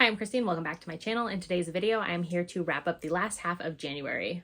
Hi, I'm Christine. Welcome back to my channel. In today's video, I am here to wrap up the last half of January.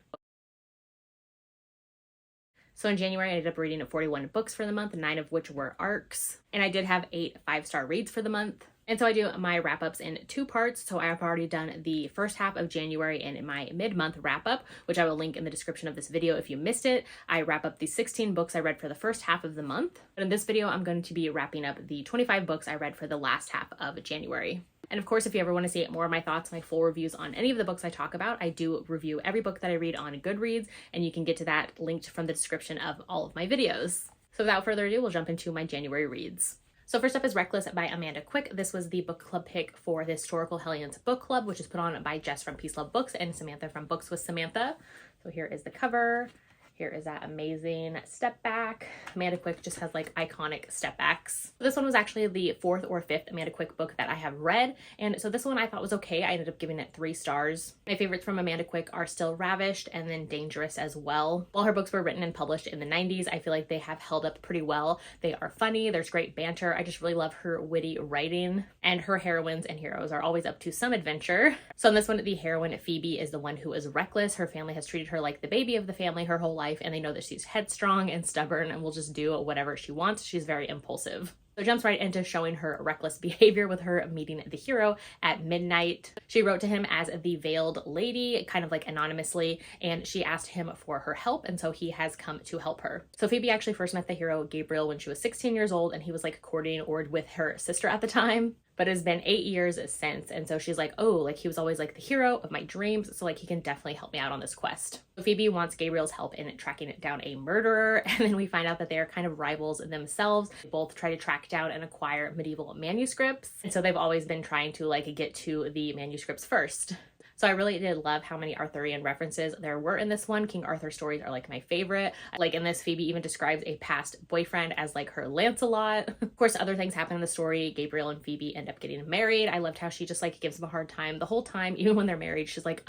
So in January, I ended up reading 41 books for the month, 9 of which were arcs. And I did have 8 5-star reads for the month. And so I do my wrap-ups in 2 parts. So I have already done the first half of January and my mid-month wrap-up, which I will link in the description of this video if you missed it. I wrap up the 16 books I read for the first half of the month. But in this video, I'm going to be wrapping up the 25 books I read for the last half of January. And of course, if you ever want to see more of my thoughts, my full reviews on any of the books I talk about, I do review every book that I read on Goodreads, and you can get to that linked from the description of all of my videos. So without further ado, we'll jump into my January reads. So first up is Reckless by Amanda Quick. This was the book club pick for the Historical Hellions book club, which is put on by Jess from Peace Love Books and Samantha from Books with Samantha. So here is the cover. Here is that amazing step back. Amanda Quick just has like iconic step backs. This one was actually the 4th or 5th Amanda Quick book that I have read. And so this one I thought was okay. I ended up giving it 3 stars. My favorites from Amanda Quick are still Ravished and then Dangerous as well. While her books were written and published in the 90s, I feel like they have held up pretty well. They are funny. There's great banter. I just really love her witty writing, and her heroines and heroes are always up to some adventure. So in this one, the heroine Phoebe is the one who is reckless. Her family has treated her like the baby of the family her whole life, and they know that she's headstrong and stubborn and will just do whatever she wants. She's very impulsive. So it jumps right into showing her reckless behavior with her meeting the hero at midnight. She wrote to him as the Veiled Lady, kind of like anonymously, and she asked him for her help, and so he has come to help her. So Phoebe actually first met the hero Gabriel when she was 16 years old, and he was like courting or with her sister at the time. But it's been 8 years since, and so she's like, oh, like he was always like the hero of my dreams, so like he can definitely help me out on this quest. So Phoebe wants Gabriel's help in tracking down a murderer, and then we find out that they are kind of rivals themselves. They both try to track down and acquire medieval manuscripts, and so they've always been trying to like get to the manuscripts first. So I really did love how many Arthurian references there were in this one. King Arthur stories are like my favorite. Like in this, Phoebe even describes a past boyfriend as like her Lancelot. Of course, other things happen in the story. Gabriel and Phoebe end up getting married. I loved how she just like gives him a hard time the whole time, even when they're married. She's like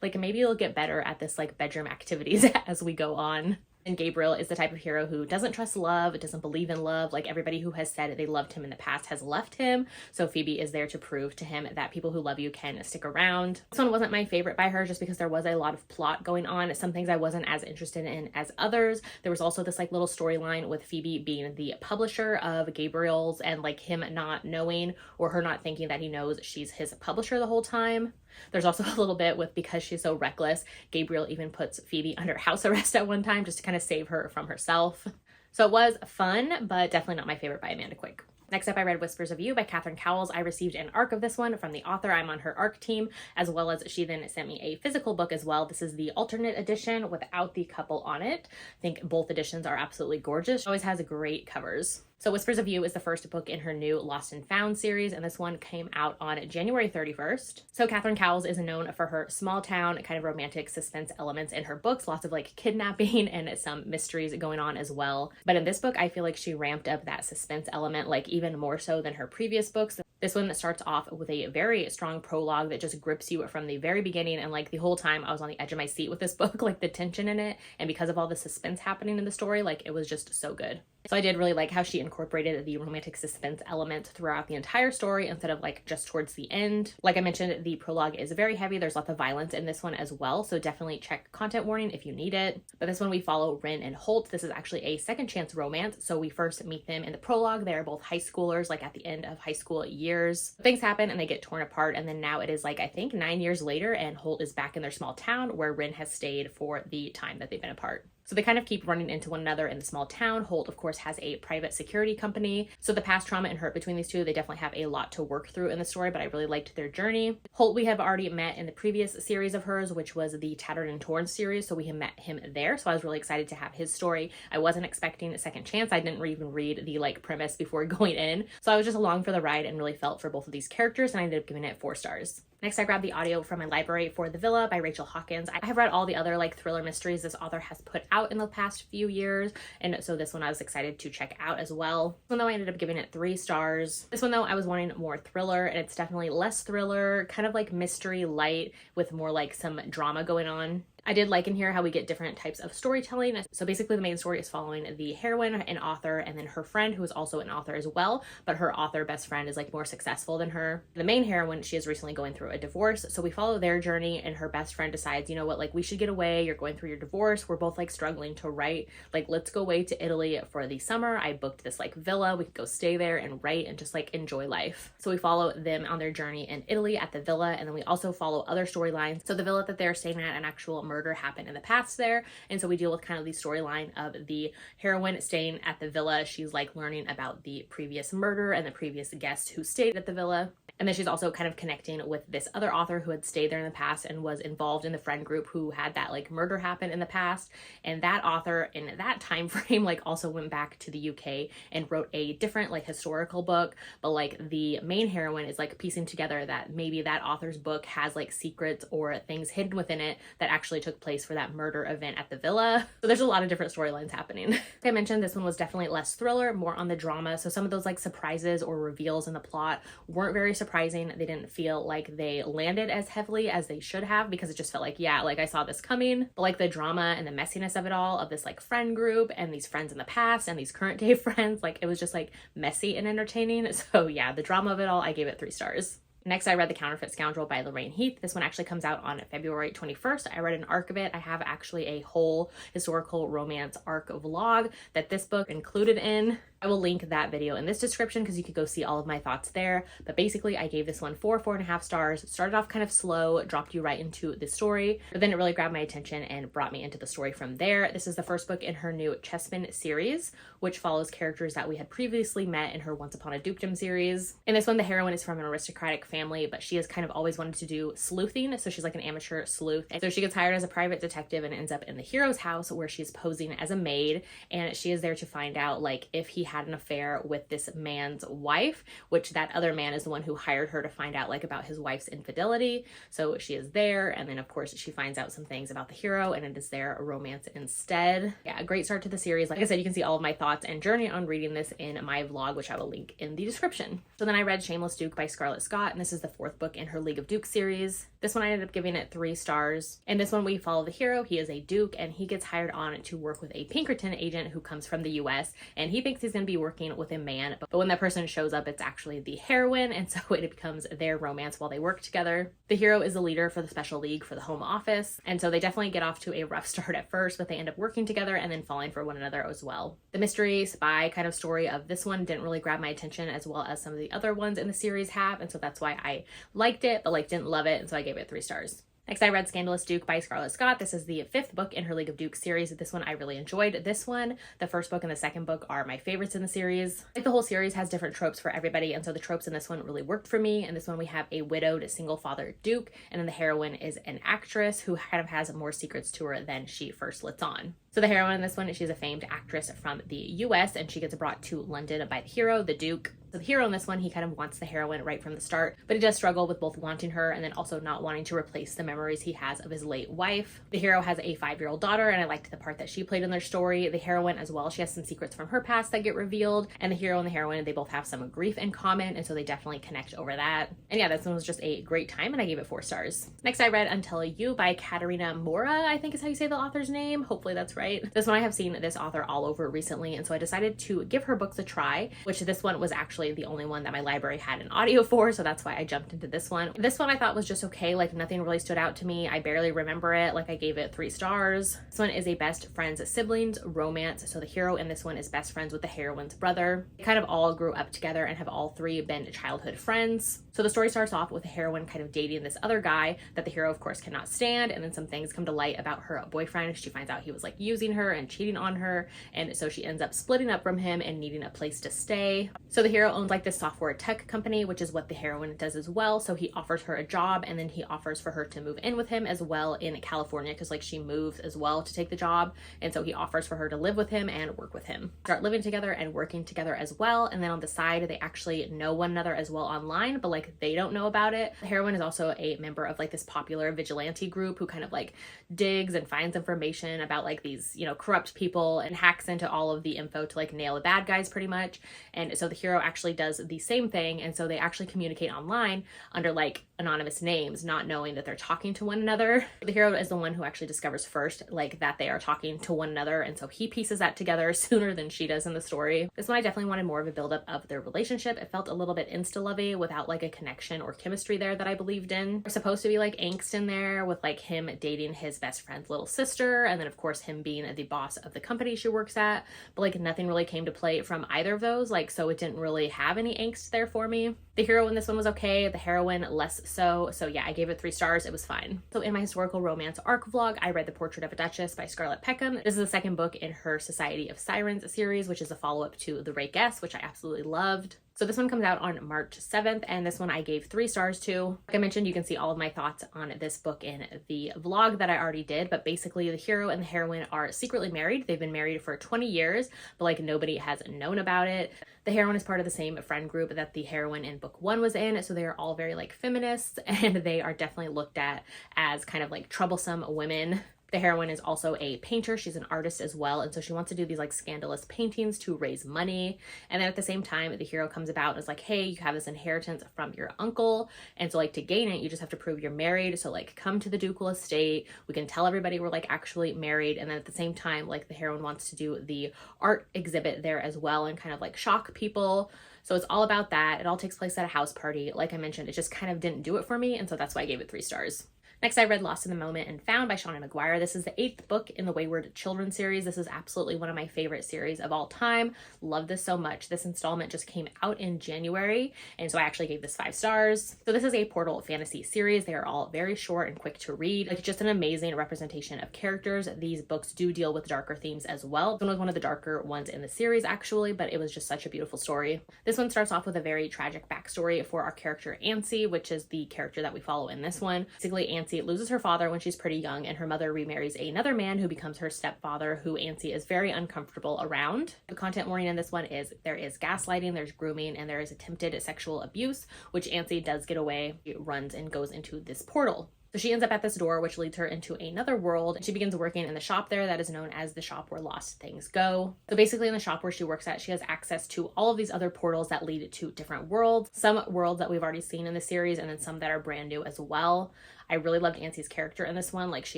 maybe you'll get better at this like bedroom activities as we go on. And Gabriel is the type of hero who doesn't trust love, doesn't believe in love. Like everybody who has said they loved him in the past has left him. So Phoebe is there to prove to him that people who love you can stick around. This one wasn't my favorite by her just because there was a lot of plot going on. Some things I wasn't as interested in as others. There was also this like little storyline with Phoebe being the publisher of Gabriel's and like him not knowing or her not thinking that he knows she's his publisher the whole time. There's also a little bit with, because she's so reckless, Gabriel even puts Phoebe under house arrest at one time just to kind of save her from herself. So it was fun, but definitely not my favorite by Amanda Quick. Next up, I read Whispers of You by Catherine Cowles. I received an ARC of this one from the author. I'm on her ARC team, as well as she then sent me a physical book as well. This is the alternate edition without the couple on it. I think both editions are absolutely gorgeous. She always has great covers. So Whispers of You is the first book in her new Lost and Found series, and this one came out on January 31st. So Catherine Cowles is known for her small town, kind of romantic suspense elements in her books, lots of like kidnapping and some mysteries going on as well. But in this book, I feel like she ramped up that suspense element like even more so than her previous books. This one starts off with a very strong prologue that just grips you from the very beginning, and like the whole time I was on the edge of my seat with this book, like the tension in it, and because of all the suspense happening in the story, like it was just so good. So I did really like how she incorporated the romantic suspense element throughout the entire story instead of like just towards the end. Like I mentioned, the prologue is very heavy. There's lots of violence in this one as well, so definitely check content warning if you need it. But this one we follow Rin and Holt. This is actually a second chance romance. So we first meet them in the prologue. They're both high schoolers, like at the end of high school years. Things happen and they get torn apart, and then now it is like I think 9 years later, and Holt is back in their small town where Rin has stayed for the time that they've been apart. So they kind of keep running into one another in the small town. Holt, of course, has a private security company. So the past trauma and hurt between these two, they definitely have a lot to work through in the story, but I really liked their journey. Holt, we have already met in the previous series of hers, which was the Tattered and Torn series. So we have met him there. So I was really excited to have his story. I wasn't expecting a second chance. I didn't even read the like premise before going in. So I was just along for the ride and really felt for both of these characters, and I ended up giving it 4 stars. Next, I grabbed the audio from my library for The Villa by Rachel Hawkins. I have read all the other like thriller mysteries this author has put out in the past few years, and so this one I was excited to check out as well. Even though I ended up giving it 3 stars. This one though, I was wanting more thriller, and it's definitely less thriller, kind of like mystery light with more like some drama going on. I did like in here how we get different types of storytelling. So basically the main story is following the heroine, an author, and then her friend who is also an author as well, but her author best friend is like more successful than her. The main heroine, she is recently going through a divorce, so we follow their journey, and her best friend decides, you know what, like we should get away. You're going through your divorce. We're both like struggling to write. Like let's go away to Italy for the summer. I booked this like villa. We could go stay there and write and just like enjoy life. So we follow them on their journey in Italy at the villa, and then we also follow other storylines. So the villa that they're staying at, an actual murder happened in the past there, and so we deal with kind of the storyline of the heroine staying at the villa. She's like learning about the previous murder and the previous guests who stayed at the villa. And then she's also kind of connecting with this other author who had stayed there in the past and was involved in the friend group who had that like murder happen in the past. And that author in that time frame like also went back to the UK and wrote a different like historical book. But like the main heroine is like piecing together that maybe that author's book has like secrets or things hidden within it that actually took place for that murder event at the villa. So there's a lot of different storylines happening. Like I mentioned, this one was definitely less thriller, more on the drama. So some of those like surprises or reveals in the plot weren't very surprising. They didn't feel like they landed as heavily as they should have, because it just felt like, yeah, like I saw this coming. But like the drama and the messiness of it all, of this like friend group and these friends in the past and these current day friends, like it was just like messy and entertaining. So yeah, the drama of it all, I gave it 3 stars. Next, I read The Counterfeit Scoundrel by Lorraine Heath. This one actually comes out on February 21st. I read an arc of it. I have actually a whole historical romance arc vlog that this book included in. I will link that video in this description because you could go see all of my thoughts there. But basically, I gave this one 4.5 stars. Started off kind of slow, dropped you right into the story, but then it really grabbed my attention and brought me into the story from there. This is the first book in her new Chessman series, which follows characters that we had previously met in her Once Upon a Dukedom series. In this one, the heroine is from an aristocratic family, but she has kind of always wanted to do sleuthing, so she's like an amateur sleuth. And so she gets hired as a private detective and ends up in the hero's house where she's posing as a maid, and she is there to find out like if he had an affair with this man's wife, which that other man is the one who hired her to find out like about his wife's infidelity. So she is there, and then of course she finds out some things about the hero, and it is their romance instead. Yeah, a great start to the series. Like I said, you can see all of my thoughts and journey on reading this in my vlog, which I will link in the description. So then I read Shameless Duke by Scarlett Scott, and this is the 4th book in her League of Dukes series. This one I ended up giving it 3 stars. In this one, we follow the hero. He is a duke, and he gets hired on to work with a Pinkerton agent who comes from the US, and he thinks he's going to be working with a man, but when that person shows up, it's actually the heroine, and so it becomes their romance while they work together. The hero is the leader for the Special League for the Home Office, and so they definitely get off to a rough start at first, but they end up working together and then falling for one another as well. The mystery spy kind of story of this one didn't really grab my attention as well as some of the other ones in the series have, and so that's why I liked it, but like didn't love it, and so I gave it 3 stars. Next, I read Scandalous Duke by Scarlett Scott. This is the 5th book in her League of Dukes series. This one I really enjoyed. This one, the first book and the second book are my favorites in the series. Like the whole series has different tropes for everybody, and so the tropes in this one really worked for me. In this one, we have a widowed single-fathered duke, and then the heroine is an actress who kind of has more secrets to her than she first lets on. So the heroine in this one, she's a famed actress from the US, and she gets brought to London by the hero, the Duke. So the hero in this one, he kind of wants the heroine right from the start, but he does struggle with both wanting her and then also not wanting to replace the memories he has of his late wife. The hero has a 5-year-old daughter, and I liked the part that she played in their story. The heroine as well, she has some secrets from her past that get revealed, and the hero and the heroine, they both have some grief in common, and so they definitely connect over that. And yeah, this one was just a great time, and I gave it 4 stars. Next, I read Until You by Katerina Mora, I think is how you say the author's name. Hopefully that's right. This one I have seen this author all over recently, and so I decided to give her books a try, which this one was actually the only one that my library had an audio for, so that's why I jumped into this one. This one I thought was just okay, like nothing really stood out to me. I barely remember it, like I gave it 3 stars. This one is a best friends siblings romance, so the hero in this one is best friends with the heroine's brother. They kind of all grew up together and have all 3 been childhood friends. So the story starts off with the heroine kind of dating this other guy that the hero of course cannot stand, and then some things come to light about her boyfriend. She finds out he was like using her and cheating on her, and so she ends up splitting up from him and needing a place to stay. So the hero owns like this software tech company, which is what the heroine does as well. So he offers her a job, and then he offers for her to move in with him as well in California, because like she moves as well to take the job, and so he offers for her to live with him and work with him. Start living together and working together as well, and then on the side they actually know one another as well online, but like they don't know about it. The heroine is also a member of like this popular vigilante group who kind of like digs and finds information about like these, you know, corrupt people and hacks into all of the info to like nail the bad guys pretty much. And so the hero actually actually does the same thing. And so they actually communicate online under like anonymous names, not knowing that they're talking to one another. The hero is the one who actually discovers first like that they are talking to one another, and so he pieces that together sooner than she does in the story. This one I definitely wanted more of a buildup of their relationship. It felt a little bit insta-lovey without like a connection or chemistry there that I believed in. There's supposed to be like angst in there with like him dating his best friend's little sister, and then of course him being the boss of the company she works at, but like nothing really came to play from either of those, like so it didn't really have any angst there for me. The hero in this one was okay, the heroine less so. So yeah, I gave it 3 stars. It was fine. So in my historical romance arc vlog, I read The Portrait of a Duchess by Scarlett Peckham. This is the second book in her Society of Sirens series, which is a follow-up to The Great Guess, which I absolutely loved. So this one comes out on March 7th, and this one I gave 3 stars to. Like I mentioned, you can see all of my thoughts on this book in the vlog that I already did, but basically the hero and the heroine are secretly married. They've been married for 20 years, but like nobody has known about it. The heroine is part of the same friend group that the heroine in book 1 was in, so they are all very like feminists, and they are definitely looked at as kind of like troublesome women. The heroine is also a painter. She's an artist as well. And so she wants to do these like scandalous paintings to raise money. And then at the same time, the hero comes about and is like, hey, you have this inheritance from your uncle. And so like to gain it, you just have to prove you're married. So like come to the ducal estate. We can tell everybody we're like actually married. And then at the same time, like the heroine wants to do the art exhibit there as well and kind of like shock people. So it's all about that. It all takes place at a house party. Like I mentioned, it just kind of didn't do it for me. And so that's why I gave it 3 stars. Next, I read Lost in the Moment and Found by Shauna Maguire. This is the 8th book in the Wayward Children series. This is absolutely one of my favorite series of all time. Love this so much. This installment just came out in January, and so I actually gave this 5 stars. So this is a portal fantasy series. They are all very short and quick to read. Like just an amazing representation of characters. These books do deal with darker themes as well. This one was one of the darker ones in the series actually, but it was just such a beautiful story. This one starts off with a very tragic backstory for our character Ancy, which is the character that we follow in this one. Basically, Ancy loses her father when she's pretty young, and her mother remarries another man who becomes her stepfather, who Ancy is very uncomfortable around. The content warning in this one is there is gaslighting, there's grooming, and there is attempted sexual abuse, which Ancy does get away. She runs and goes into this portal. So she ends up at this door, which leads her into another world. She begins working in the shop there that is known as the shop where lost things go. So basically in the shop where she works at, she has access to all of these other portals that lead to different worlds. Some worlds that we've already seen in the series, and then some that are brand new as well. I really loved Ancy's character in this one. Like she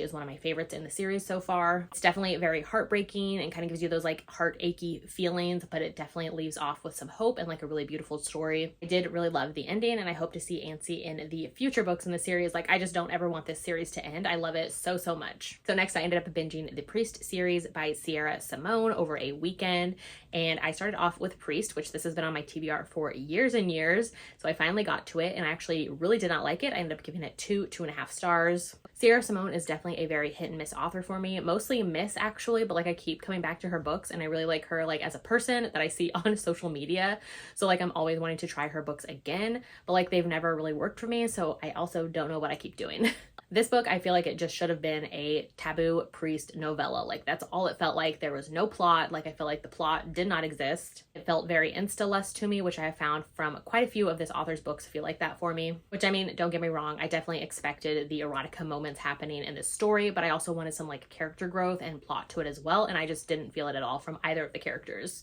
is one of my favorites in the series so far. It's definitely very heartbreaking and kind of gives you those like heart achy feelings, but it definitely leaves off with some hope and like a really beautiful story. I did really love the ending, and I hope to see Ancy in the future books in the series. Like I just don't ever want this series to end. I love it so, so much. So next I ended up binging the Priest series by Sierra Simone over a weekend. And I started off with Priest, which this has been on my TBR for years and years. So I finally got to it, and I actually really did not like it. I ended up giving it 2.5 stars. Sierra Simone is definitely a very hit and miss author for me. Mostly miss actually, but like I keep coming back to her books, and I really like her like as a person that I see on social media. So like I'm always wanting to try her books again, but like they've never really worked for me. So I also don't know what I keep doing. This book, I feel like it just should have been a taboo priest novella. Like that's all it felt like. There was no plot. Like I feel like the plot did not exist. It felt very insta-less to me, which I have found from quite a few of this author's books feel like that for me. Which I mean, don't get me wrong, I definitely expected the erotica moments happening in this story, but I also wanted some like character growth and plot to it as well, and I just didn't feel it at all from either of the characters.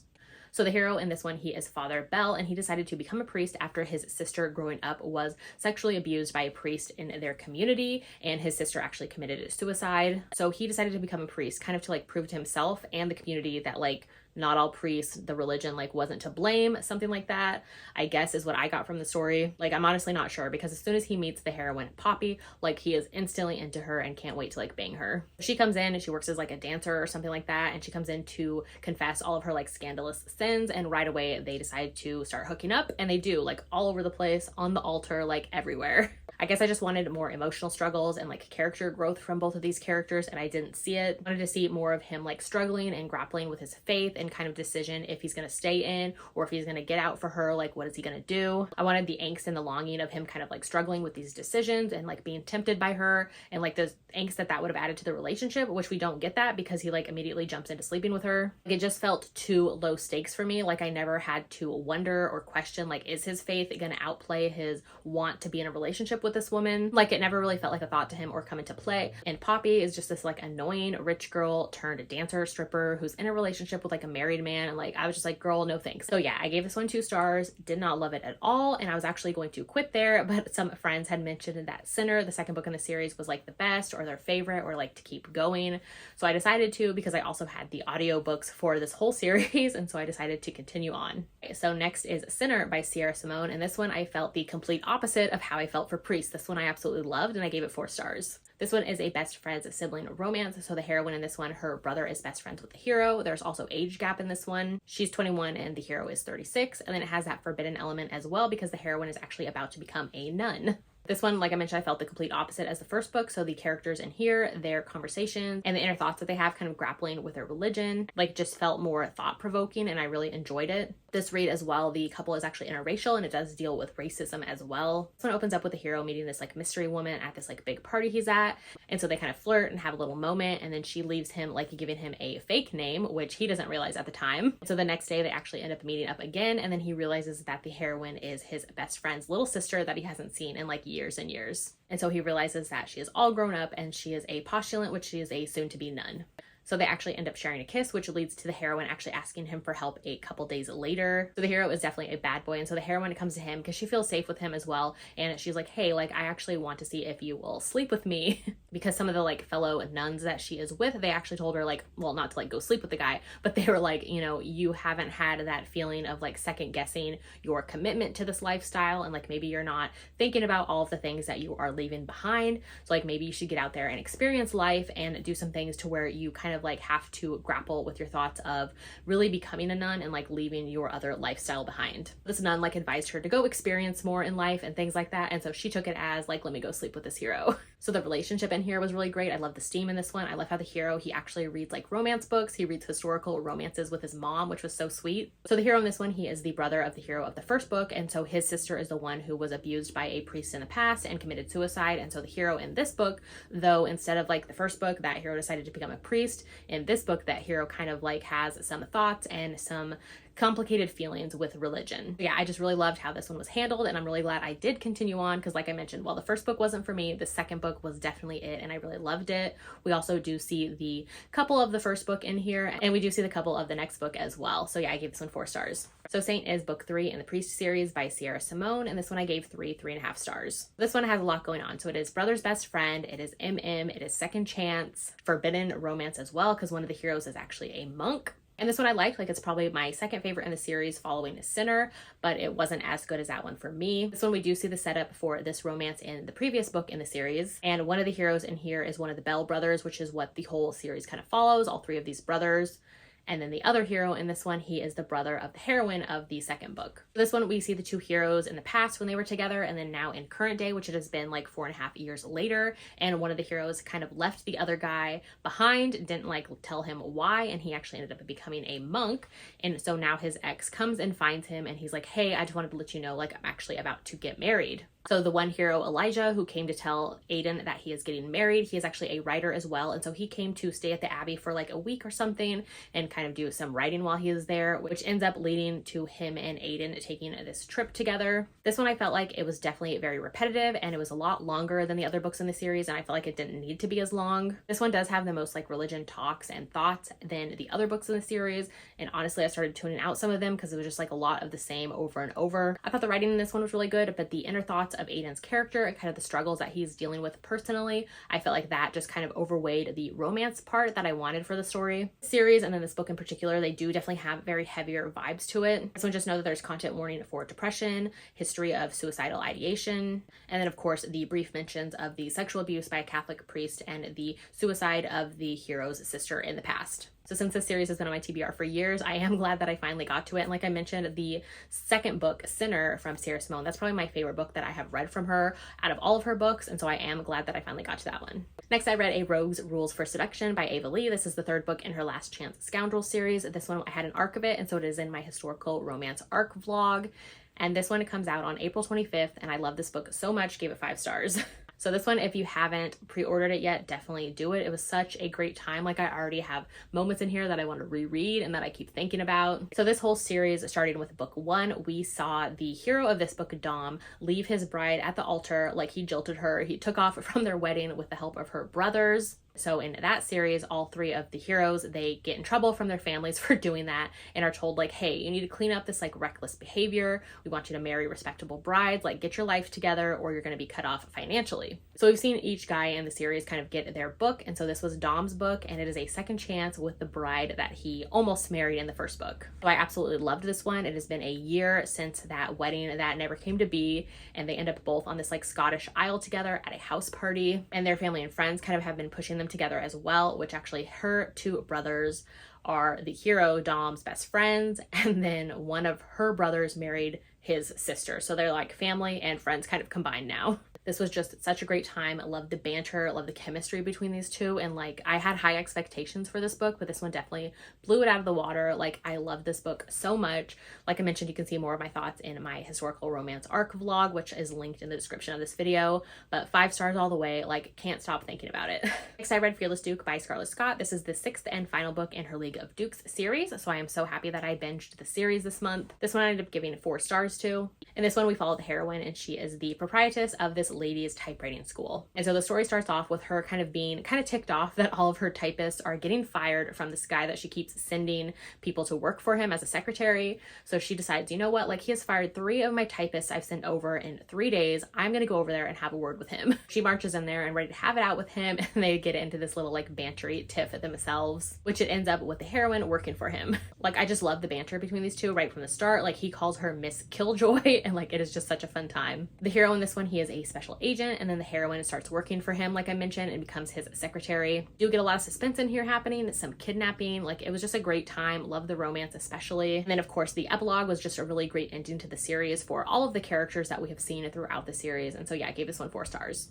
So the hero in this one, he is Father Bell, and he decided to become a priest after his sister growing up was sexually abused by a priest in their community, and his sister actually committed suicide. So he decided to become a priest, kind of to like prove to himself and the community that like not all priests, the religion like wasn't to blame, something like that, I guess is what I got from the story. Like I'm honestly not sure, because as soon as he meets the heroine Poppy, like he is instantly into her and can't wait to like bang her. She comes in and she works as like a dancer or something like that, and she comes in to confess all of her like scandalous sins, and right away they decide to start hooking up, and they do, like all over the place, on the altar, like everywhere. I guess I just wanted more emotional struggles and like character growth from both of these characters, and I didn't see it. I wanted to see more of him like struggling and grappling with his faith and kind of decision if he's going to stay in or if he's going to get out for her. Like what is he going to do? I wanted the angst and the longing of him kind of like struggling with these decisions and like being tempted by her, and like the angst that would have added to the relationship, which we don't get that because he like immediately jumps into sleeping with her. Like, it just felt too low stakes for me. Like I never had to wonder or question like, is his faith going to outplay his want to be in a relationship with with this woman. Like, it never really felt like a thought to him or come into play. And Poppy is just this like annoying rich girl turned dancer stripper who's in a relationship with like a married man, and like I was just like, girl, no thanks. So yeah, I gave this one 2 stars, did not love it at all, and I was actually going to quit there, but some friends had mentioned that Sinner, the second book in the series, was like the best or their favorite, or like to keep going. So I decided to, because I also had the audiobooks for this whole series, and so I decided to continue on. Okay, so next is Sinner by Sierra Simone, and this one I felt the complete opposite of how I felt for Priest. This one I absolutely loved, and I gave it 4 stars. This one is a best friends sibling romance. So the heroine in this one, her brother is best friends with the hero. There's also age gap in this one. She's 21 and the hero is 36. And then it has that forbidden element as well, because the heroine is actually about to become a nun. This one, like I mentioned, I felt the complete opposite as the first book. So the characters in here, their conversations and the inner thoughts that they have kind of grappling with their religion, like just felt more thought-provoking, and I really enjoyed it. This read as well, the couple is actually interracial, and it does deal with racism as well. This one opens up with the hero meeting this like mystery woman at this like big party he's at. And so they kind of flirt and have a little moment, and then she leaves him like giving him a fake name, which he doesn't realize at the time. So the next day they actually end up meeting up again, and then he realizes that the heroine is his best friend's little sister that he hasn't seen in like years and years. And so he realizes that she is all grown up and she is a postulant, which she is a soon-to-be nun. So they actually end up sharing a kiss, which leads to the heroine actually asking him for help a couple days later. So the hero is definitely a bad boy, and so the heroine comes to him because she feels safe with him as well, and she's like, hey, like, I actually want to see if you will sleep with me. Because some of the like fellow nuns that she is with, they actually told her like, well, not to like go sleep with the guy, but they were like, you know, you haven't had that feeling of like second guessing your commitment to this lifestyle, and like maybe you're not thinking about all of the things that you are leaving behind. So like maybe you should get out there and experience life and do some things to where you kind of like have to grapple with your thoughts of really becoming a nun and like leaving your other lifestyle behind. This nun like advised her to go experience more in life and things like that, and so she took it as like, let me go sleep with this hero. So the relationship in here was really great. I love the steam in this one. I love how the hero, he actually reads like romance books. He reads historical romances with his mom, which was so sweet. So the hero in this one, he is the brother of the hero of the first book, and so his sister is the one who was abused by a priest in the past and committed suicide. And so the hero in this book, though, instead of like the first book, that hero decided to become a priest. In this book, that hero kind of like has some thoughts and some complicated feelings with religion. Yeah, I just really loved how this one was handled, and I'm really glad I did continue on, because like I mentioned, while the first book wasn't for me, the second book was definitely it, and I really loved it. We also do see the couple of the first book in here, and we do see the couple of the next book as well. So yeah, I gave this one 4 stars. So Saint is book 3 in the Priest series by Sierra Simone, and this one I gave 3.5 stars. This one has a lot going on. So it is brother's best friend, it is MM, it is second chance, forbidden romance as well, because one of the heroes is actually a monk. And this one I liked, like it's probably my second favorite in the series following Sinner, but it wasn't as good as that one for me. This one we do see the setup for this romance in the previous book in the series, and one of the heroes in here is one of the Bell brothers, which is what the whole series kind of follows, all 3 of these brothers. And then the other hero in this one, he is the brother of the heroine of the second book. This one, we see the 2 heroes in the past when they were together, and then now in current day, which it has been like 4.5 years later. And one of the heroes kind of left the other guy behind, didn't like tell him why, and he actually ended up becoming a monk. And so now his ex comes and finds him, and he's like, hey, I just wanted to let you know, like, I'm actually about to get married. So the one hero, Elijah, who came to tell Aiden that he is getting married, he is actually a writer as well. And so he came to stay at the Abbey for like a week or something and kind of do some writing while he is there, which ends up leading to him and Aiden taking this trip together. This one I felt like it was definitely very repetitive, and it was a lot longer than the other books in the series, and I felt like it didn't need to be as long. This one does have the most like religion talks and thoughts than the other books in the series, and honestly I started tuning out some of them because it was just like a lot of the same over and over. I thought the writing in this one was really good, but the inner thoughts of Aiden's character and kind of the struggles that he's dealing with personally, I felt like that just kind of overweighed the romance part that I wanted for the story series. And then this book in particular, they do definitely have very heavier vibes to it. So just know that there's content warning for depression, history of suicidal ideation, and then of course the brief mentions of the sexual abuse by a Catholic priest and the suicide of the hero's sister in the past. So since this series has been on my TBR for years, I am glad that I finally got to it. And like I mentioned, the second book, Sinner from Sierra Simone, that's probably my favorite book that I have read from her out of all of her books. And so I am glad that I finally got to that one. Next, I read A Rogue's Rules for Seduction by Ava Lee. This is the 3rd book in her Last Chance Scoundrel series. This one, I had an arc of it, and so it is in my historical romance arc vlog. And this one comes out on April 25th, and I love this book so much, gave it 5 stars. So this one, if you haven't pre-ordered it yet, definitely do it. It was such a great time. Like, I already have moments in here that I want to reread and that I keep thinking about. So this whole series, starting with book 1, we saw the hero of this book, Dom, leave his bride at the altar. Like, he jilted her. He took off from their wedding with the help of her brothers. So in that series, all 3 of the heroes, they get in trouble from their families for doing that and are told, like, hey, you need to clean up this like reckless behavior. We want you to marry respectable brides, like get your life together or you're going to be cut off financially. So we've seen each guy in the series kind of get their book. And so this was Dom's book, and it is a second chance with the bride that he almost married in the first book. So I absolutely loved this one. It has been a year since that wedding that never came to be. And they end up both on this like Scottish Isle together at a house party, and their family and friends kind of have been pushing them together as well, which actually her 2 brothers are the hero, Dom's best friends, and then one of her brothers married his sister. So they're like family and friends kind of combined now. This was just such a great time. I love the banter, love the chemistry between these 2. And like, I had high expectations for this book, but this one definitely blew it out of the water. Like, I love this book so much. Like I mentioned, you can see more of my thoughts in my historical romance arc vlog, which is linked in the description of this video, but 5 stars all the way. Like, can't stop thinking about it. Next, I read Fearless Duke by Scarlett Scott. This is the 6th and final book in her League of Dukes series. So I am so happy that I binged the series this month. This one I ended up giving 4 stars to. In this one, we follow the heroine, and she is the proprietress of this ladies' typewriting school. And so the story starts off with her kind of being kind of ticked off that all of her typists are getting fired from this guy that she keeps sending people to work for him as a secretary. So she decides, you know what, like, he has fired 3 of my typists I've sent over in 3 days. I'm going to go over there and have a word with him. She marches in there and ready to have it out with him, and they get into this little like bantery tiff at themselves, which it ends up with the heroine working for him. Like, I just love the banter between these 2 right from the start. Like, he calls her Miss Killjoy, and like, it is just such a fun time. The hero in this one, he is a special agent, and then the heroine starts working for him, like I mentioned, and becomes his secretary. You get a lot of suspense in here happening, some kidnapping. Like, it was just a great time. Love the romance especially. And then of course the epilogue was just a really great ending to the series for all of the characters that we have seen throughout the series. And so yeah, I gave this one 4 stars.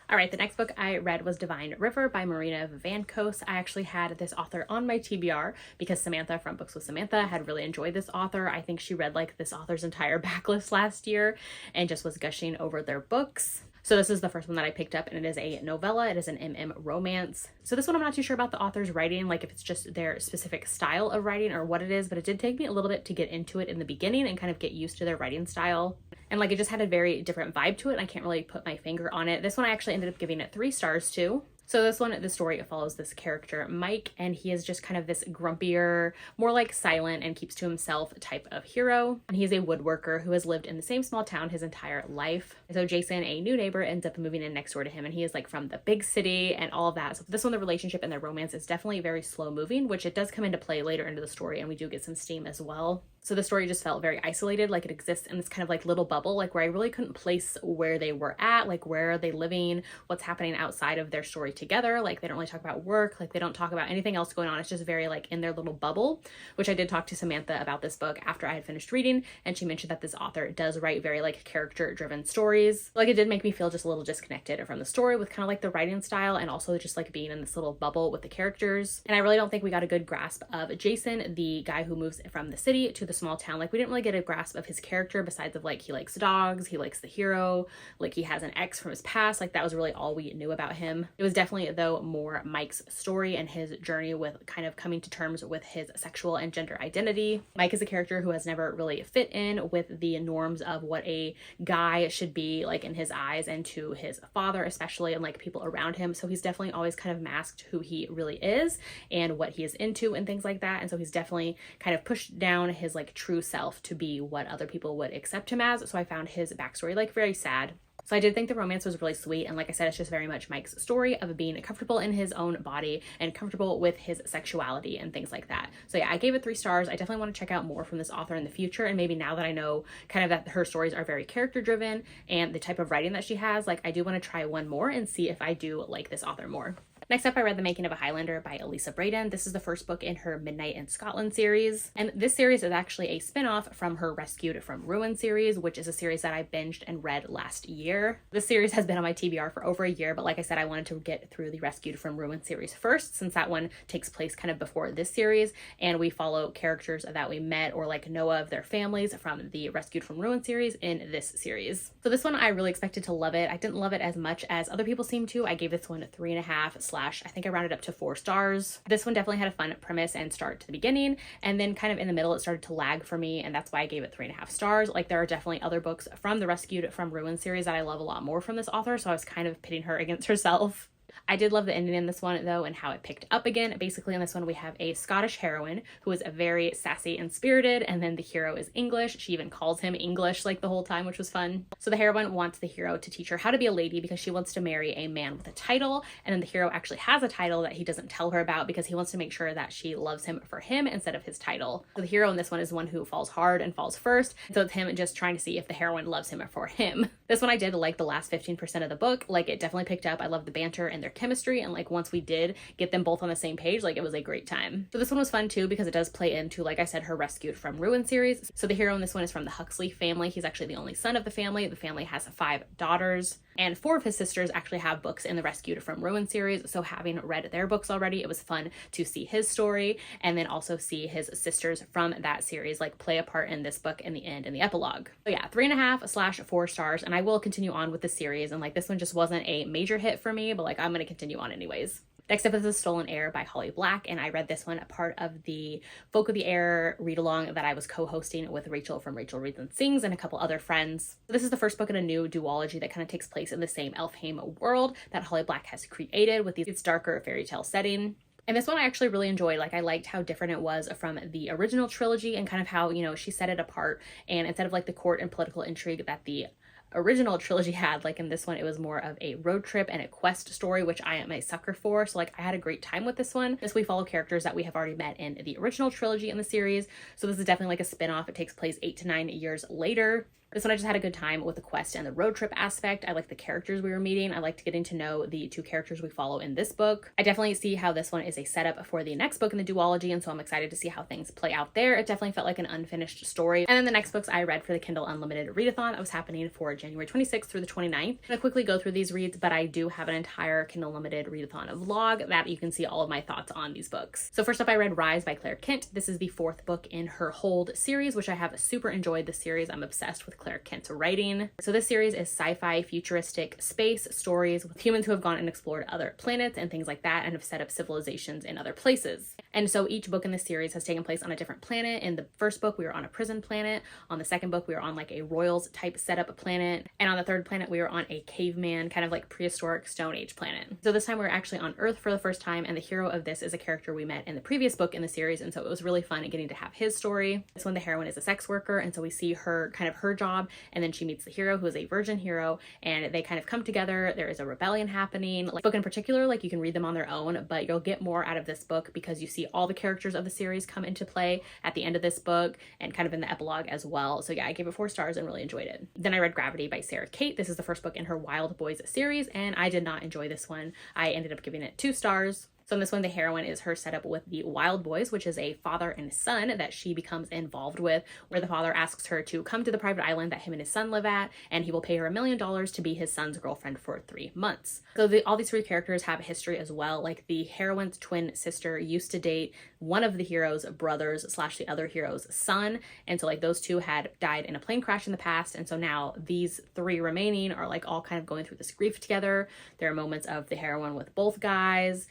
All right, the next book I read was Divine River by Marina Vankos. I actually had this author on my TBR because Samantha from Books with Samantha had really enjoyed this author. I think she read like this author's entire backlist last year and just was gushing over their books. So this is the first one that I picked up, and it is a novella. It is an romance. So this one I'm not too sure about the author's writing, like if it's just their specific style of writing or what it is, but it did take me a little bit to get into it in the beginning and kind of get used to their writing style. And like, it just had a very different vibe to it, and I can't really put my finger on it. This one I actually ended up giving it 3 stars to. So this one, the story follows this character, Mike, and he is just kind of this grumpier, more like silent and keeps to himself type of hero. And he's a woodworker who has lived in the same small town his entire life. And so Jason, a new neighbor, ends up moving in next door to him, and he is like from the big city and all of that. So this one, the relationship and their romance is definitely very slow moving, which it does come into play later into the story, and we do get some steam as well. So the story just felt very isolated, like it exists in this kind of like little bubble, like where I really couldn't place where they were at, like where are they living, what's happening outside of their story together. Like, they don't really talk about work, like they don't talk about anything else going on. It's just very like in their little bubble, which I did talk to Samantha about this book after I had finished reading, and she mentioned that this author does write very like character driven stories. Like, it did make me feel just a little disconnected from the story with kind of like the writing style, and also just like being in this little bubble with the characters. And I really don't think we got a good grasp of Jason, the guy who moves from the city to the small town. Like, we didn't really get a grasp of his character besides of like, he likes dogs, he likes the hero, like he has an ex from his past. Like, that was really all we knew about him. It was definitely though more Mike's story and his journey with kind of coming to terms with his sexual and gender identity. Mike is a character who has never really fit in with the norms of what a guy should be like in his eyes, and to his father especially, and like people around him. So he's definitely always kind of masked who he really is and what he is into and things like that. And so he's definitely kind of pushed down his like true self to be what other people would accept him as. So I found his backstory like very sad. So I did think the romance was really sweet, and like I said, it's just very much Mike's story of being comfortable in his own body and comfortable with his sexuality and things like that. So yeah, I gave it 3 stars. I definitely want to check out more from this author in the future, and maybe now that I know kind of that her stories are very character driven and the type of writing that she has, like I do want to try one more and see if I do like this author more. Next up, I read The Making of a Highlander by Elisa Braden. This is the first book in her Midnight in Scotland series. And this series is actually a spin-off from her Rescued from Ruin series, which is a series that I binged and read last year. This series has been on my TBR for over a year, but like I said, I wanted to get through the Rescued from Ruin series first, since that one takes place kind of before this series, and we follow characters that we met or like know of their families from the Rescued from Ruin series in this series. So this one I really expected to love it. I didn't love it as much as other people seem to. I gave this one a 3.5/ I think I rounded up to 4 stars. This one definitely had a fun premise and start to the beginning, and then kind of in the middle it started to lag for me, and that's why I gave it 3.5 stars. Like, there are definitely other books from the Rescued from Ruin series that I love a lot more from this author, so I was kind of pitting her against herself. I did love the ending in this one, though, and how it picked up again. Basically, in this one, we have a Scottish heroine who is very sassy and spirited, and then the hero is English. She even calls him English like the whole time, which was fun. So the heroine wants the hero to teach her how to be a lady because she wants to marry a man with a title, and then the hero actually has a title that he doesn't tell her about because he wants to make sure that she loves him for him instead of his title. So the hero in this one is the one who falls hard and falls first, so it's him just trying to see if the heroine loves him for him. This one I did like the last 15% of the book. Like, it definitely picked up. I love the banter and their chemistry, and like once we did get them both on the same page, like, it was a great time. So this one was fun too because it does play into, like I said, her Rescued from Ruin series. So the hero in this one is from the Huxley family. He's actually the only son of the family. The family has 5 daughters, and 4 of his sisters actually have books in the Rescued from Ruin series. So having read their books already, it was fun to see his story and then also see his sisters from that series like play a part in this book in the end and the epilogue. So yeah, 3.5/4 stars, and I will continue on with the series. And like, this one just wasn't a major hit for me, but like, I'm going to continue on anyways. Next up is The Stolen Heir by Holly Black, and I read this one a part of the Folk of the Air read-along that I was co-hosting with Rachel from Rachel Reads and Sings and a couple other friends. So this is the first book in a new duology that kind of takes place in the same Elfhame world that Holly Black has created with its darker fairy tale setting. And this one I actually really enjoyed. Like, I liked how different it was from the original trilogy and kind of how, you know, she set it apart. And instead of like the court and political intrigue that the original trilogy had, like in this one it was more of a road trip and a quest story, which I am a sucker for. So like, I had a great time with this one. We follow characters that we have already met in the original trilogy in the series, so this is definitely like a spin-off. It takes place 8 to 9 years later. This one I just had a good time with the quest and the road trip aspect. I liked the characters we were meeting. I liked getting to know the 2 characters we follow in this book. I definitely see how this one is a setup for the next book in the duology, and so I'm excited to see how things play out there. It definitely felt like an unfinished story. And then the next books I read for the Kindle Unlimited Readathon that was happening for January 26th through the 29th. I'm gonna quickly go through these reads, but I do have an entire Kindle Unlimited Readathon vlog that you can see all of my thoughts on these books. So first up, I read Rise by Claire Kent. This is the 4th book in her Hold series, which I have super enjoyed this series. I'm obsessed with Claire Kent's writing. So this series is sci-fi, futuristic space stories with humans who have gone and explored other planets and things like that and have set up civilizations in other places. And so each book in this series has taken place on a different planet. In the first book, we were on a prison planet. On the second book, we were on like a royals type setup planet. And on the third planet, we were on a caveman, kind of like prehistoric Stone Age planet. So this time we're actually on Earth for the first time, and the hero of this is a character we met in the previous book in the series, and so it was really fun getting to have his story. This one, the heroine is a sex worker, and so we see her kind of her job, and then she meets the hero who is a virgin hero, and they kind of come together. There is a rebellion happening. Like, book in particular, like, you can read them on their own, but you'll get more out of this book because you see all the characters of the series come into play at the end of this book and kind of in the epilogue as well. So yeah, I gave it 4 stars and really enjoyed it. Then I read Gravity by Sarah Kate. This is the first book in her Wild Boys series, and I did not enjoy this one. I ended up giving it 2 stars. So in this one, the heroine is her setup with the Wild Boys, which is a father and son that she becomes involved with, where the father asks her to come to the private island that him and his son live at, and he will pay her $1 million to be his son's girlfriend for 3 months. So all these 3 characters have a history as well. Like, the heroine's twin sister used to date one of the hero's brothers / the other hero's son, and so like those 2 had died in a plane crash in the past, and so now these 3 remaining are like all kind of going through this grief together. There are moments of the heroine with both guys.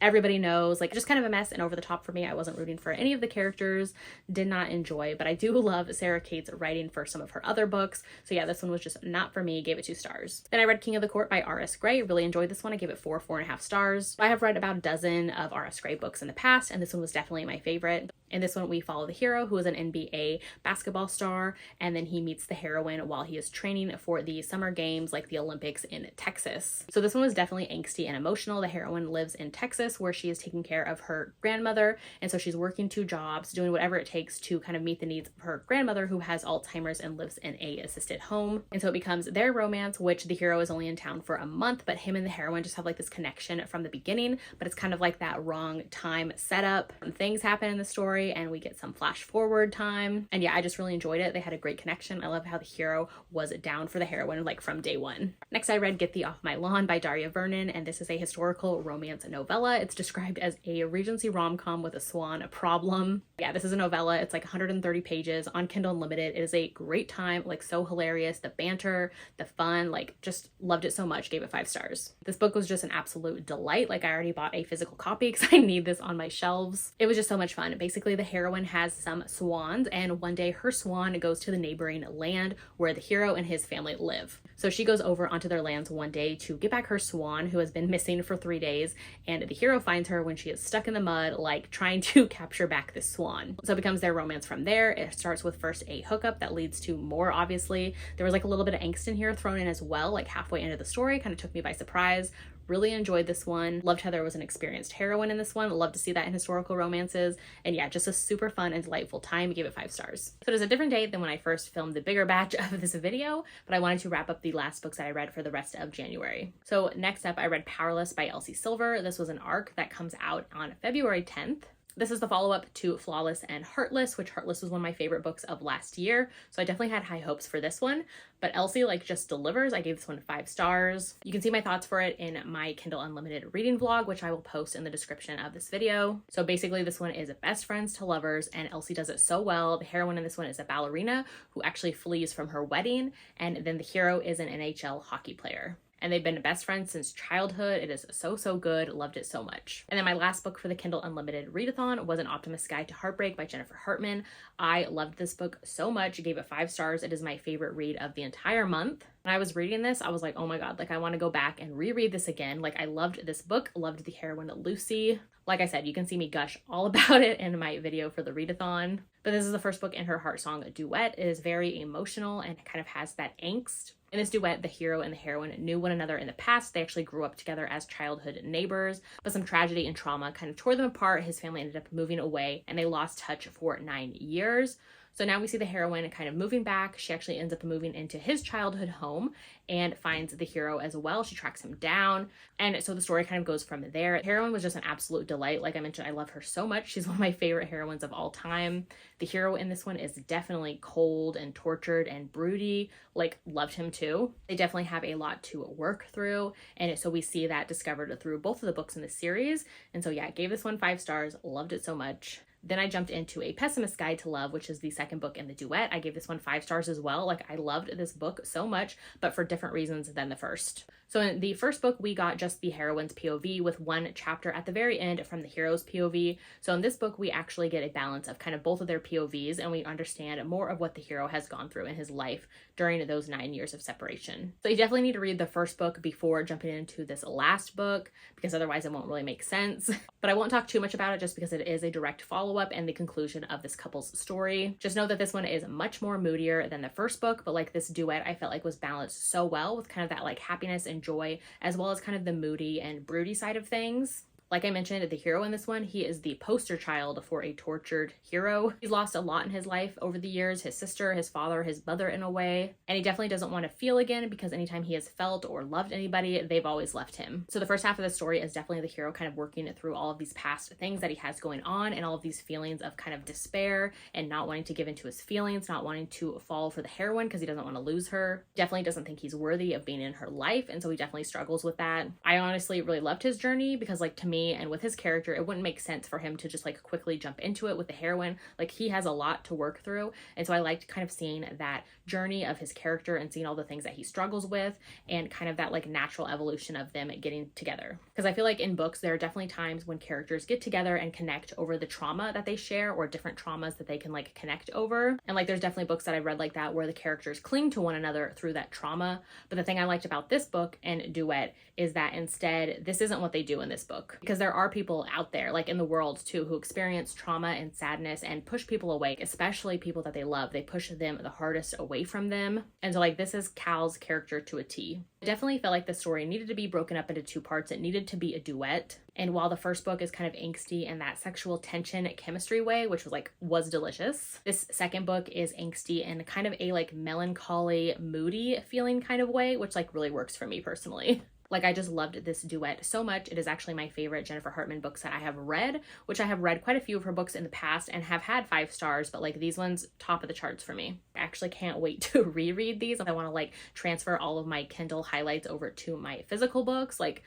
Everybody knows, like, just kind of a mess and over the top for me. I wasn't rooting for any of the characters, did not enjoy, but I do love Sarah Kate's writing for some of her other books. So yeah, this one was just not for me, gave it 2 stars. Then I read King of the Court by R.S. Gray. Really enjoyed this one. I gave it 4.5 stars. I have read about a dozen of R.S. Gray books in the past, and this one was definitely my favorite. In this one, we follow the hero, who is an NBA basketball star, and then he meets the heroine while he is training for the summer games, like the Olympics in Texas. So this one was definitely angsty and emotional. The heroine lives in Texas, Texas, where she is taking care of her grandmother. And so she's working 2 jobs, doing whatever it takes to kind of meet the needs of her grandmother, who has Alzheimer's and lives in a assisted home. And so it becomes their romance, which the hero is only in town for a month, but him and the heroine just have like this connection from the beginning. But it's kind of like that wrong time setup. Things happen in the story and we get some flash forward time. And yeah, I just really enjoyed it. They had a great connection. I love how the hero was down for the heroine like from day one. Next, I read Get Thee Off My Lawn by Daria Vernon, and this is a historical romance novella. It's described as a Regency rom-com with a swan problem. Yeah, this is a novella. It's like 130 pages on Kindle Unlimited. It is a great time, like so hilarious. The banter, the fun, like just loved it so much. Gave it 5 stars. This book was just an absolute delight. Like I already bought a physical copy because I need this on my shelves. It was just so much fun. Basically, the heroine has some swans, and one day her swan goes to the neighboring land where the hero and his family live. So she goes over onto their lands one day to get back her swan, who has been missing for 3 days, and the hero finds her when she is stuck in the mud, like trying to capture back this swan. So it becomes their romance from there. It starts with first a hookup that leads to more, obviously. There was like a little bit of angst in here thrown in as well, like halfway into the story. Kind of took me by surprise. Really enjoyed this one. Loved how there was an experienced heroine in this one. Love to see that in historical romances. And yeah, just a super fun and delightful time. Gave it 5 stars. So it is a different date than when I first filmed the bigger batch of this video, but I wanted to wrap up the last books that I read for the rest of January. So next up, I read Powerless by Elsie Silver. This was an arc that comes out on February 10th. This is the follow-up to Flawless and Heartless, which Heartless was one of my favorite books of last year. So I definitely had high hopes for this one, but Elsie like just delivers. I gave this one 5 stars. You can see my thoughts for it in my Kindle Unlimited reading vlog, which I will post in the description of this video. So basically this one is best friends to lovers, and Elsie does it so well. The heroine in this one is a ballerina who actually flees from her wedding, and then the hero is an NHL hockey player. And they've been best friends since childhood. It is so, so good. Loved it so much. And then my last book for the Kindle Unlimited Readathon was An Optimist's Guide to Heartbreak by Jennifer Hartman. I loved this book so much. I gave it 5 stars. It is my favorite read of the entire month. When I was reading this, I was like, oh my God, like I want to go back and reread this again. Like I loved this book, loved the heroine Lucy. Like I said, you can see me gush all about it in my video for the readathon. But this is the first book in her Heart Song duet. It is very emotional and it kind of has that angst. In this duet, the hero and the heroine knew one another in the past. They actually grew up together as childhood neighbors, but some tragedy and trauma kind of tore them apart. His family ended up moving away and they lost touch for 9 years. So now we see the heroine kind of moving back. She actually ends up moving into his childhood home and finds the hero as well. She tracks him down. And so the story kind of goes from there. The heroine was just an absolute delight. Like I mentioned, I love her so much. She's one of my favorite heroines of all time. The hero in this one is definitely cold and tortured and broody. Like loved him too. They definitely have a lot to work through. And so we see that discovered through both of the books in the series. And so yeah, I gave this one 5 stars. Loved it so much. Then I jumped into A Pessimist's Guide to Love, which is the second book in the duet. I gave this one 5 stars as well. Like I loved this book so much, but for different reasons than the first. So in the first book, we got just the heroine's POV with one chapter at the very end from the hero's POV. So in this book, we actually get a balance of kind of both of their POVs, and we understand more of what the hero has gone through in his life during those 9 years of separation. So you definitely need to read the first book before jumping into this last book, because otherwise it won't really make sense. But I won't talk too much about it just because it is a direct follow-up and the conclusion of this couple's story. Just know that this one is much more moodier than the first book, but like this duet I felt like was balanced so well with kind of that like happiness and joy, as well as kind of the moody and broody side of things. Like I mentioned, the hero in this one, he is the poster child for a tortured hero. He's lost a lot in his life over the years, his sister, his father, his mother in a way, and he definitely doesn't want to feel again because anytime he has felt or loved anybody, they've always left him. So the first half of the story is definitely the hero kind of working through all of these past things that he has going on and all of these feelings of kind of despair and not wanting to give into his feelings, not wanting to fall for the heroine because he doesn't want to lose her. Definitely doesn't think he's worthy of being in her life, and so he definitely struggles with that. I honestly really loved his journey because like to me and with his character, it wouldn't make sense for him to just like quickly jump into it with the heroine. Like he has a lot to work through, and so I liked kind of seeing that journey of his character and seeing all the things that he struggles with and kind of that like natural evolution of them getting together. Because I feel like in books there are definitely times when characters get together and connect over the trauma that they share or different traumas that they can like connect over. And like there's definitely books that I've read like that where the characters cling to one another through that trauma. But the thing I liked about this book and Duet is that instead this isn't what they do in this book, because because there are people out there, like in the world too, who experience trauma and sadness and push people away, especially people that they love. They push them the hardest away from them. And so like this is Cal's character to a T. I definitely felt like the story needed to be broken up into two parts. It needed to be a duet. And while the first book is kind of angsty in that sexual tension chemistry way, which was delicious, this second book is angsty in kind of a like melancholy, moody feeling kind of way, which like really works for me personally. Like, I just loved this duet so much. It is actually my favorite Jennifer Hartman books that I have read, which I have read quite a few of her books in the past and have had 5 stars, but like these ones, top of the charts for me. I actually can't wait to reread these. I want to like transfer all of my Kindle highlights over to my physical books. Like,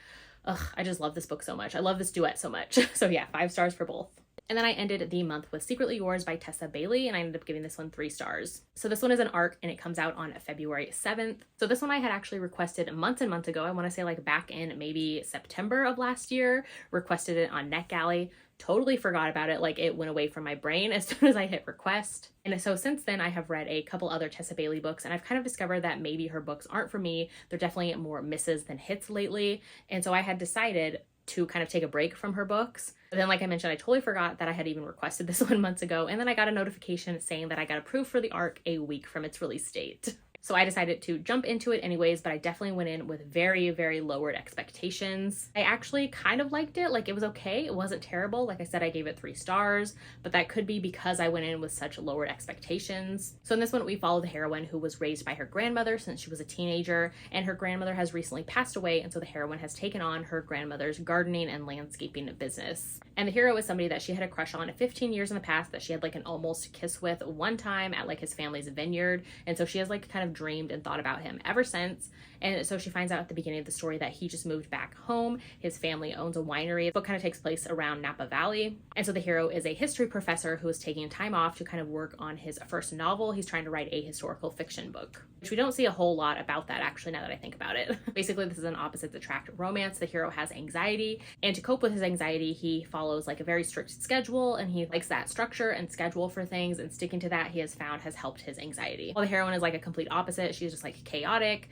I just love this book so much. I love this duet so much. So yeah, 5 stars for both. And then I ended the month with Secretly Yours by Tessa Bailey, and I ended up giving this one 3 stars. So this one is an arc, and it comes out on February 7th. So this one I had actually requested months and months ago. I want to say like back in maybe September of last year, requested it on NetGalley. Totally forgot about it. Like, it went away from my brain as soon as I hit request. And so since then I have read a couple other Tessa Bailey books, and I've kind of discovered that maybe her books aren't for me. They're definitely more misses than hits lately. And so I had decided to kind of take a break from her books. But then, like I mentioned, I totally forgot that I had even requested this one months ago. And then I got a notification saying that I got approved for the arc a week from its release date. So I decided to jump into it anyways, but I definitely went in with very, very lowered expectations. I actually kind of liked it. Like, it was okay. It wasn't terrible. Like I said, I gave it 3 stars, but that could be because I went in with such lowered expectations. So in this one, we follow the heroine who was raised by her grandmother since she was a teenager, and her grandmother has recently passed away, and so the heroine has taken on her grandmother's gardening and landscaping business. And the hero is somebody that she had a crush on 15 years in the past, that she had like an almost kiss with one time at like his family's vineyard, and so she has like kind of dreamed and thought about him ever since. And so she finds out at the beginning of the story that he just moved back home. His family owns a winery. The book kind of takes place around Napa Valley. And so the hero is a history professor who is taking time off to kind of work on his first novel. He's trying to write a historical fiction book, which we don't see a whole lot about that actually now that I think about it. Basically, this is an opposites attract romance. The hero has anxiety, and to cope with his anxiety, he follows like a very strict schedule, and he likes that structure and schedule for things, and sticking to that he has found has helped his anxiety. While the heroine is like a complete opposite. She's just like chaotic,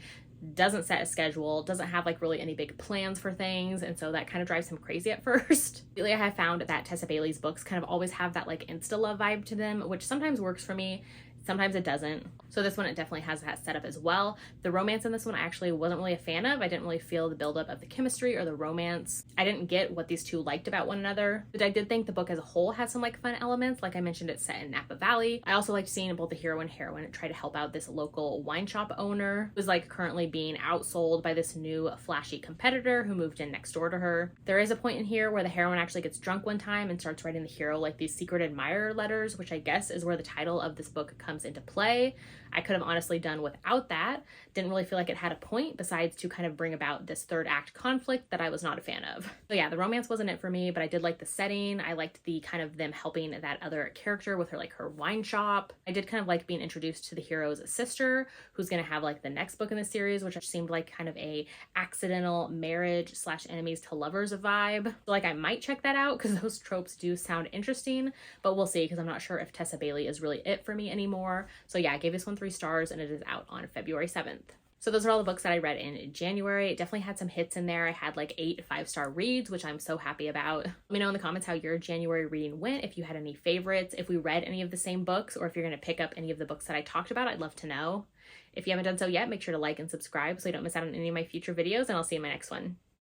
doesn't set a schedule, doesn't have like really any big plans for things, and so that kind of drives him crazy at first. Lately, I have found that Tessa Bailey's books kind of always have that like insta-love vibe to them, which sometimes works for me, sometimes it doesn't. So this one, it definitely has that setup as well. The romance in this one I actually wasn't really a fan of. I didn't really feel the buildup of the chemistry or the romance. I didn't get what these two liked about one another, but I did think the book as a whole had some like fun elements. Like I mentioned, it's set in Napa Valley. I also liked seeing both the hero and heroine try to help out this local wine shop owner who's like currently being outsold by this new flashy competitor who moved in next door to her. There is a point in here where the heroine actually gets drunk one time and starts writing the hero like these secret admirer letters, which I guess is where the title of this book comes into play. I could have honestly done without that. Didn't really feel like it had a point besides to kind of bring about this third act conflict that I was not a fan of. So yeah, the romance wasn't it for me, but I did like the setting. I liked the kind of them helping that other character with her like her wine shop. I did kind of like being introduced to the hero's sister, who's gonna have like the next book in the series, which seemed like kind of a accidental marriage / enemies to lovers vibe. So like I might check that out because those tropes do sound interesting, but we'll see because I'm not sure if Tessa Bailey is really it for me anymore. So yeah, I gave this one 3 stars, and it is out on February 7th. So those are all the books that I read in January. It definitely had some hits in there. I had like 8 5-star reads, which I'm so happy about. Let me know in the comments how your January reading went, if you had any favorites, if we read any of the same books, or if you're going to pick up any of the books that I talked about. I'd love to know. If you haven't done so yet, make sure to like and subscribe so you don't miss out on any of my future videos, and I'll see you in my next one.